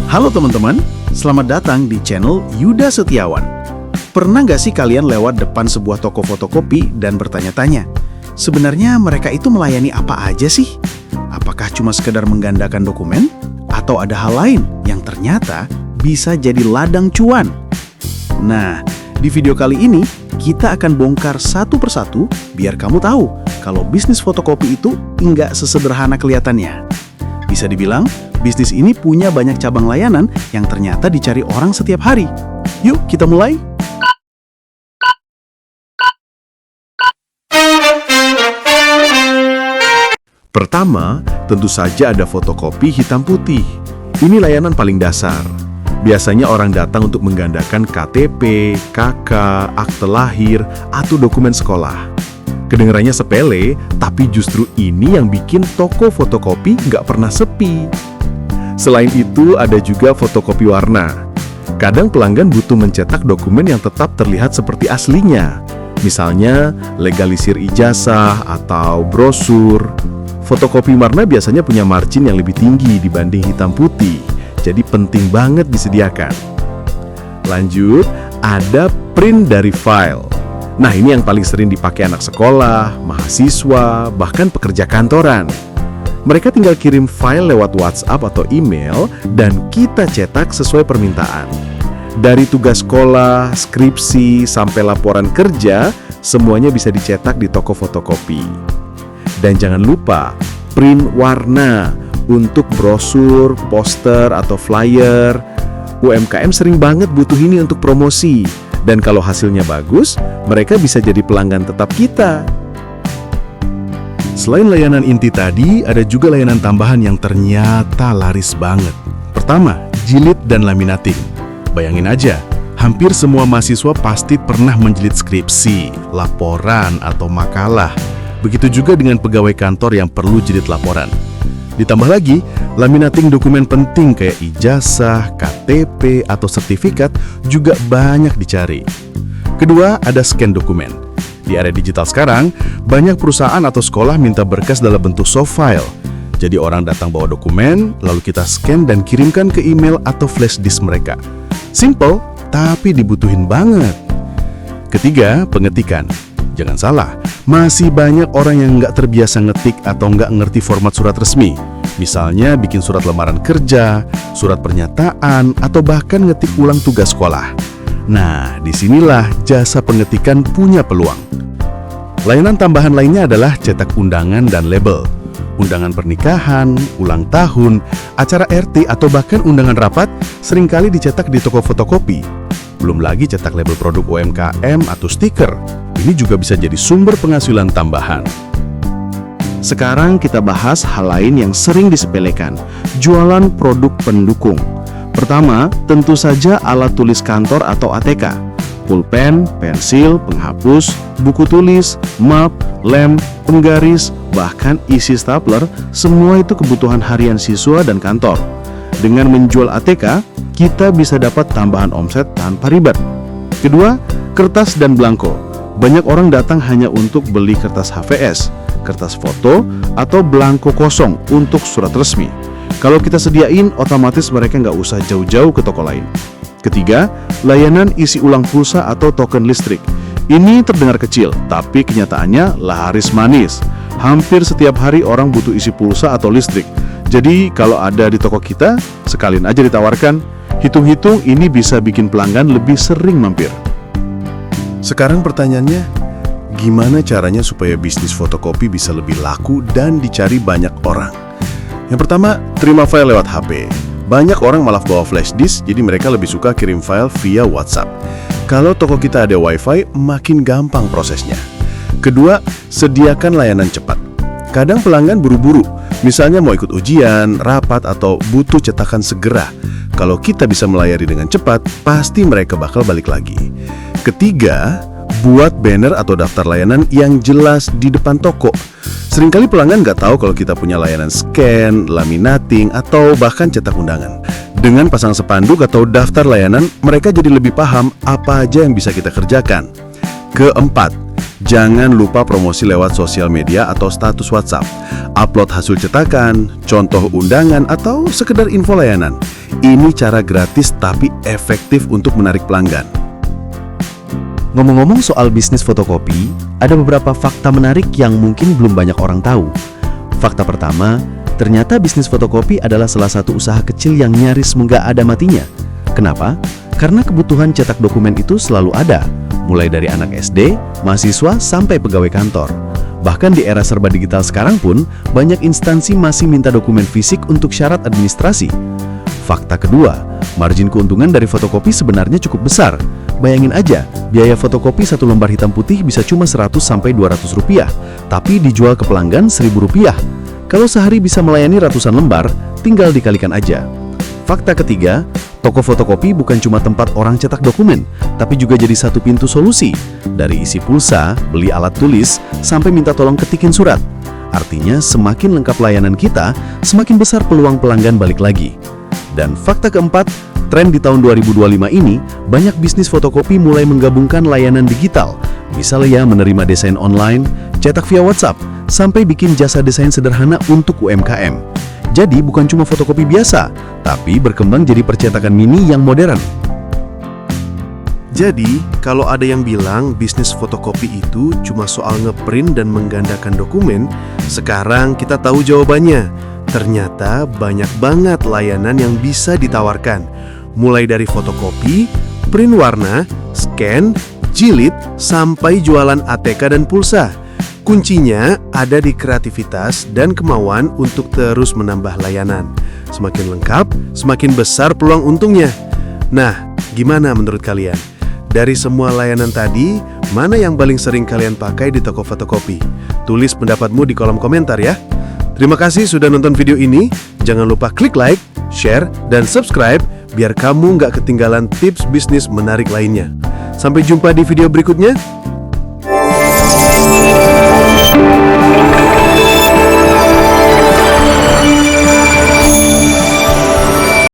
Halo teman-teman, selamat datang di channel Yuda Setiawan. Pernah nggak sih kalian lewat depan sebuah toko fotokopi dan bertanya-tanya, sebenarnya mereka itu melayani apa aja sih? Apakah cuma sekedar menggandakan dokumen? Atau ada hal lain yang ternyata bisa jadi ladang cuan? Nah, di video kali ini kita akan bongkar satu persatu biar kamu tahu kalau bisnis fotokopi itu nggak sesederhana kelihatannya. Bisa dibilang, bisnis ini punya banyak cabang layanan yang ternyata dicari orang setiap hari. Yuk, kita mulai! Pertama, tentu saja ada fotokopi hitam putih. Ini layanan paling dasar. Biasanya orang datang untuk menggandakan KTP, KK, akte lahir, atau dokumen sekolah. Kedengarannya sepele, tapi justru ini yang bikin toko fotokopi nggak pernah sepi. Selain itu, ada juga fotokopi warna. Kadang pelanggan butuh mencetak dokumen yang tetap terlihat seperti aslinya. Misalnya, legalisir ijazah atau brosur. Fotokopi warna biasanya punya margin yang lebih tinggi dibanding hitam putih, jadi penting banget disediakan. Lanjut, ada print dari file. Nah, ini yang paling sering dipakai anak sekolah, mahasiswa, bahkan pekerja kantoran. Mereka tinggal kirim file lewat WhatsApp atau email dan kita cetak sesuai permintaan. Dari tugas sekolah, skripsi, sampai laporan kerja, semuanya bisa dicetak di toko fotokopi. Dan jangan lupa, print warna untuk brosur, poster, atau flyer. UMKM sering banget butuh ini untuk promosi. Dan kalau hasilnya bagus, mereka bisa jadi pelanggan tetap kita. Selain layanan inti tadi, ada juga layanan tambahan yang ternyata laris banget. Pertama, jilid dan laminating. Bayangin aja, hampir semua mahasiswa pasti pernah menjilid skripsi, laporan, atau makalah. Begitu juga dengan pegawai kantor yang perlu jilid laporan. Ditambah lagi, laminating dokumen penting kayak ijazah, KTP, atau sertifikat juga banyak dicari. Kedua, ada scan dokumen. Di era digital sekarang, banyak perusahaan atau sekolah minta berkas dalam bentuk soft file. Jadi orang datang bawa dokumen, lalu kita scan dan kirimkan ke email atau flash disk mereka. Simple, tapi dibutuhin banget. Ketiga, pengetikan. Jangan salah, masih banyak orang yang nggak terbiasa ngetik atau nggak ngerti format surat resmi. Misalnya bikin surat lamaran kerja, surat pernyataan, atau bahkan ngetik ulang tugas sekolah. Nah, disinilah jasa pengetikan punya peluang. Layanan tambahan lainnya adalah cetak undangan dan label. Undangan pernikahan, ulang tahun, acara RT, atau bahkan undangan rapat seringkali dicetak di toko fotokopi. Belum lagi cetak label produk UMKM atau stiker. Ini juga bisa jadi sumber penghasilan tambahan. Sekarang kita bahas hal lain yang sering disepelekan, jualan produk pendukung. Pertama, tentu saja alat tulis kantor atau ATK. Pulpen, pensil, penghapus, buku tulis, map, lem, penggaris, bahkan isi stapler, semua itu kebutuhan harian siswa dan kantor. Dengan menjual ATK, kita bisa dapat tambahan omset tanpa ribet. Kedua, kertas dan belangko. Banyak orang datang hanya untuk beli kertas HVS, kertas foto, atau belangko kosong untuk surat resmi. Kalau kita sediain, otomatis mereka nggak usah jauh-jauh ke toko lain. Ketiga, layanan isi ulang pulsa atau token listrik. Ini terdengar kecil, tapi kenyataannya laris manis. Hampir setiap hari orang butuh isi pulsa atau listrik. Jadi kalau ada di toko kita, sekalian aja ditawarkan. Hitung-hitung ini bisa bikin pelanggan lebih sering mampir. Sekarang pertanyaannya, gimana caranya supaya bisnis fotokopi bisa lebih laku dan dicari banyak orang? Yang pertama, terima file lewat HP. Banyak orang malah bawa flash disk, jadi mereka lebih suka kirim file via WhatsApp. Kalau toko kita ada WiFi, makin gampang prosesnya. Kedua, sediakan layanan cepat. Kadang pelanggan buru-buru, misalnya mau ikut ujian, rapat, atau butuh cetakan segera. Kalau kita bisa melayani dengan cepat, pasti mereka bakal balik lagi. Ketiga, buat banner atau daftar layanan yang jelas di depan toko. Seringkali pelanggan nggak tahu kalau kita punya layanan scan, laminating, atau bahkan cetak undangan. Dengan pasang spanduk atau daftar layanan, mereka jadi lebih paham apa aja yang bisa kita kerjakan. Keempat, Jangan lupa promosi lewat sosial media atau status WhatsApp. Upload hasil cetakan, contoh undangan, atau sekedar info layanan. Ini cara gratis tapi efektif untuk menarik pelanggan. Ngomong-ngomong soal bisnis fotokopi, ada beberapa fakta menarik yang mungkin belum banyak orang tahu. Fakta pertama, ternyata bisnis fotokopi adalah salah satu usaha kecil yang nyaris nggak ada matinya. Kenapa? Karena kebutuhan cetak dokumen itu selalu ada, mulai dari anak SD, mahasiswa, sampai pegawai kantor. Bahkan di era serba digital sekarang pun, banyak instansi masih minta dokumen fisik untuk syarat administrasi. Fakta kedua, margin keuntungan dari fotokopi sebenarnya cukup besar. Bayangin aja, biaya fotokopi satu lembar hitam putih bisa cuma 100–200 rupiah, tapi dijual ke pelanggan 1.000 rupiah. Kalau sehari bisa melayani ratusan lembar, tinggal dikalikan aja. Fakta ketiga, toko fotokopi bukan cuma tempat orang cetak dokumen, tapi juga jadi satu pintu solusi. Dari isi pulsa, beli alat tulis, sampai minta tolong ketikin surat. Artinya, semakin lengkap layanan kita, semakin besar peluang pelanggan balik lagi. Dan fakta keempat, tren di tahun 2025 ini, banyak bisnis fotokopi mulai menggabungkan layanan digital. Misalnya menerima desain online, cetak via WhatsApp, sampai bikin jasa desain sederhana untuk UMKM. Jadi bukan cuma fotokopi biasa, tapi berkembang jadi percetakan mini yang modern. Jadi, kalau ada yang bilang bisnis fotokopi itu cuma soal ngeprint dan menggandakan dokumen, sekarang kita tahu jawabannya. Ternyata banyak banget layanan yang bisa ditawarkan. Mulai dari fotokopi, print warna, scan, jilid, sampai jualan ATK dan pulsa. Kuncinya ada di kreativitas dan kemauan untuk terus menambah layanan. Semakin lengkap, semakin besar peluang untungnya. Nah, gimana menurut kalian? Dari semua layanan tadi, mana yang paling sering kalian pakai di toko fotokopi? Tulis pendapatmu di kolom komentar ya. Terima kasih sudah nonton video ini. Jangan lupa klik like, share, dan subscribe biar kamu nggak ketinggalan tips bisnis menarik lainnya. Sampai jumpa di video berikutnya.